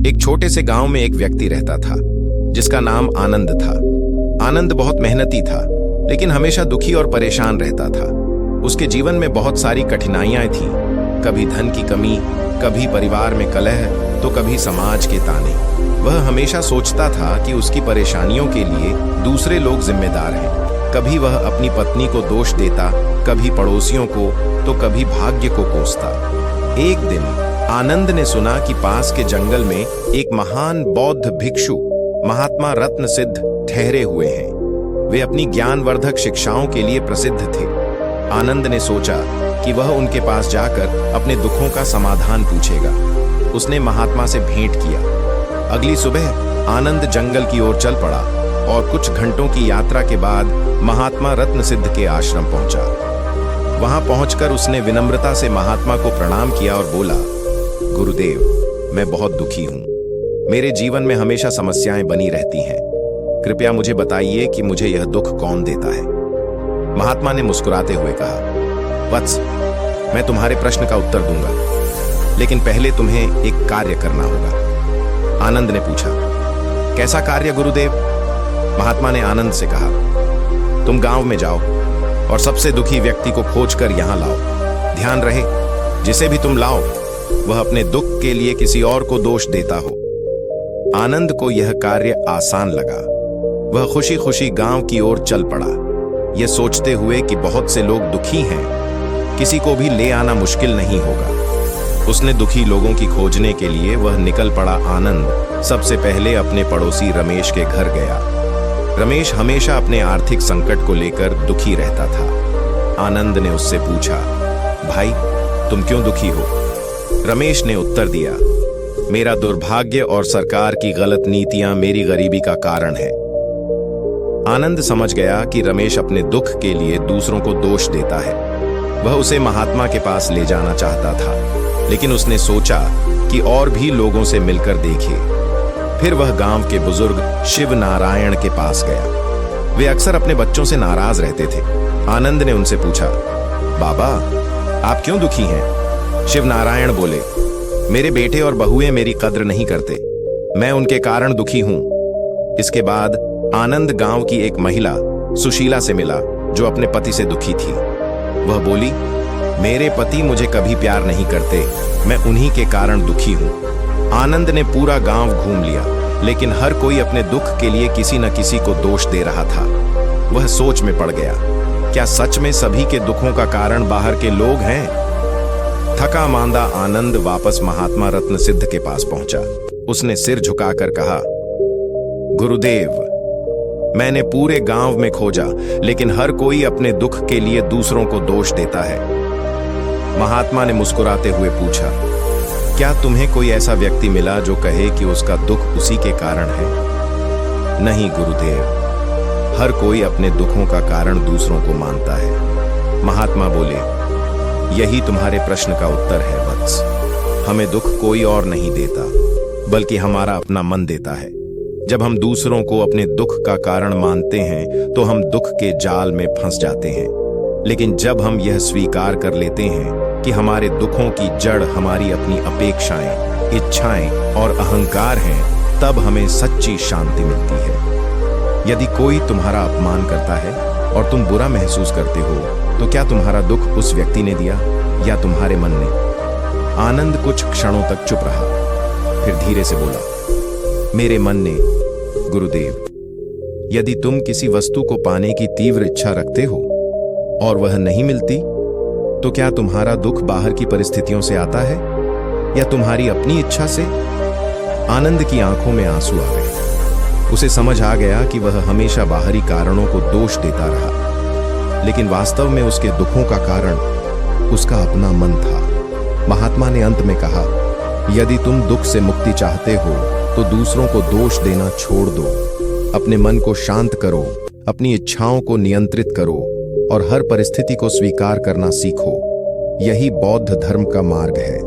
एक छोटे से गांव में एक व्यक्ति रहता था जिसका नाम आनंद था। आनंद बहुत मेहनती था, लेकिन हमेशा दुखी और परेशान रहता था। उसके जीवन में बहुत सारी कठिनाइयां थीं, कभी धन की कमी, कभी परिवार में कलह, तो कभी समाज के ताने। वह हमेशा सोचता था कि उसकी परेशानियों के लिए दूसरे लोग जिम्मेदार हैं। कभी वह अपनी पत्नी को दोष देता, कभी पड़ोसियों को, तो कभी भाग्य को कोसता। एक दिन आनंद ने सुना कि पास के जंगल में एक महान बौद्ध भिक्षु महात्मा रत्न सिद्ध ठहरे हुए हैं। वे अपनी ज्ञानवर्धक शिक्षाओं के लिए प्रसिद्ध थे। आनंद ने सोचा कि वह उनके पास जाकर अपने दुखों का समाधान पूछेगा। उसने महात्मा से भेंट किया। अगली सुबह आनंद जंगल की ओर चल पड़ा और कुछ घंटों की यात्रा के बाद महात्मा रत्न सिद्ध के आश्रम पहुंचा। वहां पहुंचकर उसने विनम्रता से महात्मा को प्रणाम किया और बोला, गुरुदेव, मैं बहुत दुखी हूं। मेरे जीवन में हमेशा समस्याएं बनी रहती हैं। कृपया मुझे बताइए कि मुझे यह दुख कौन देता है। महात्मा ने मुस्कुराते हुए कहा, वत्स, मैं तुम्हारे प्रश्न का उत्तर दूंगा, लेकिन पहले तुम्हें एक कार्य करना होगा। आनंद ने पूछा, कैसा कार्य गुरुदेव? महात्मा ने आनंद से कहा, तुम गांव में जाओ और सबसे दुखी व्यक्ति को खोजकर यहां लाओ। ध्यान रहे, जिसे भी तुम लाओ वह अपने दुख के लिए किसी और को दोष देता हो। आनंद को यह कार्य आसान लगा। वह खुशी खुशी गांव की ओर चल पड़ा, यह सोचते हुए कि बहुत से लोग दुखी हैं, किसी को भी ले आना मुश्किल नहीं होगा। उसने दुखी लोगों की खोजने के लिए वह निकल पड़ा। आनंद सबसे पहले अपने पड़ोसी रमेश के घर गया। रमेश हमेशा अपने आर्थिक संकट को लेकर दुखी रहता था। आनंद ने उससे पूछा, भाई, तुम क्यों दुखी हो? रमेश ने उत्तर दिया, मेरा दुर्भाग्य और सरकार की गलत नीतियां मेरी गरीबी का कारण है। आनंद समझ गया कि रमेश अपने दुख के लिए दूसरों को दोष देता है। वह उसे महात्मा के पास ले जाना चाहता था, लेकिन उसने सोचा कि और भी लोगों से मिलकर देखे। फिर वह गांव के बुजुर्ग शिव नारायण के पास गया। वे अक्सर अपने बच्चों से नाराज रहते थे। आनंद ने उनसे पूछा, बाबा, आप क्यों दुखी हैं? शिव नारायण बोले, मेरे बेटे और बहुएं मेरी कद्र नहीं करते, मैं उनके कारण दुखी हूं। इसके बाद आनंद गांव की एक महिला सुशीला से मिला, जो अपने पति से दुखी थी। वह बोली, मेरे पति मुझे कभी प्यार नहीं करते, मैं उन्हीं के कारण दुखी हूं। आनंद ने पूरा गांव घूम लिया, लेकिन हर कोई अपने दुख के लिए किसी न किसी को दोष दे रहा था। वह सोच में पड़ गया, क्या सच में सभी के दुखों का कारण बाहर के लोग हैं? थका मांदा आनंद वापस महात्मा रत्न सिद्ध के पास पहुंचा। उसने सिर झुकाकर कहा, गुरुदेव, मैंने पूरे गांव में खोजा, लेकिन हर कोई अपने दुख के लिए दूसरों को दोष देता है। महात्मा ने मुस्कुराते हुए पूछा, क्या तुम्हें कोई ऐसा व्यक्ति मिला जो कहे कि उसका दुख उसी के कारण है? नहीं गुरुदेव, हर कोई अपने दुखों का कारण दूसरों को मानता है। महात्मा बोले, यही तुम्हारे प्रश्न का उत्तर है वत्स। हमें दुख कोई और नहीं देता, बल्कि हमारा अपना मन देता है। जब हम दूसरों को अपने दुख का कारण मानते हैं तो हम दुख के जाल में फंस जाते हैं। लेकिन जब हम यह स्वीकार कर लेते हैं कि हमारे दुखों की जड़ हमारी अपनी अपेक्षाएं, इच्छाएं और अहंकार हैं, तब हमें सच्ची शांति मिलती है। यदि कोई तुम्हारा अपमान करता है और तुम बुरा महसूस करते हो, तो क्या तुम्हारा दुख उस व्यक्ति ने दिया या तुम्हारे मन ने? आनंद कुछ क्षणों तक चुप रहा, फिर धीरे से बोला, मेरे मन ने। गुरुदेव, यदि तुम किसी वस्तु को पाने की तीव्र इच्छा रखते हो और वह नहीं मिलती, तो क्या तुम्हारा दुख बाहर की परिस्थितियों से आता है या तुम्हारी अपनी इच्छा से? आनंद की आंखों में आंसू आ गए। उसे समझ आ गया कि वह हमेशा बाहरी कारणों को दोष देता रहा, लेकिन वास्तव में उसके दुखों का कारण उसका अपना मन था। महात्मा ने अंत में कहा, यदि तुम दुख से मुक्ति चाहते हो तो दूसरों को दोष देना छोड़ दो। अपने मन को शांत करो, अपनी इच्छाओं को नियंत्रित करो और हर परिस्थिति को स्वीकार करना सीखो। यही बौद्ध धर्म का मार्ग है।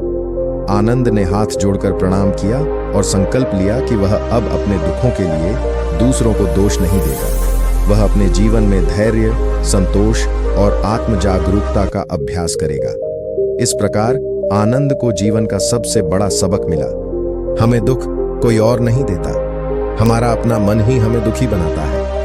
आनंद ने हाथ जोड़कर प्रणाम किया और संकल्प लिया कि वह अब अपने दुखों के लिए दूसरों को दोष नहीं देगा। वह अपने जीवन में धैर्य, संतोष और आत्म जागरूकता का अभ्यास करेगा। इस प्रकार आनंद को जीवन का सबसे बड़ा सबक मिला। हमें दुख कोई और नहीं देता। हमारा अपना मन ही हमें दुखी बनाता है।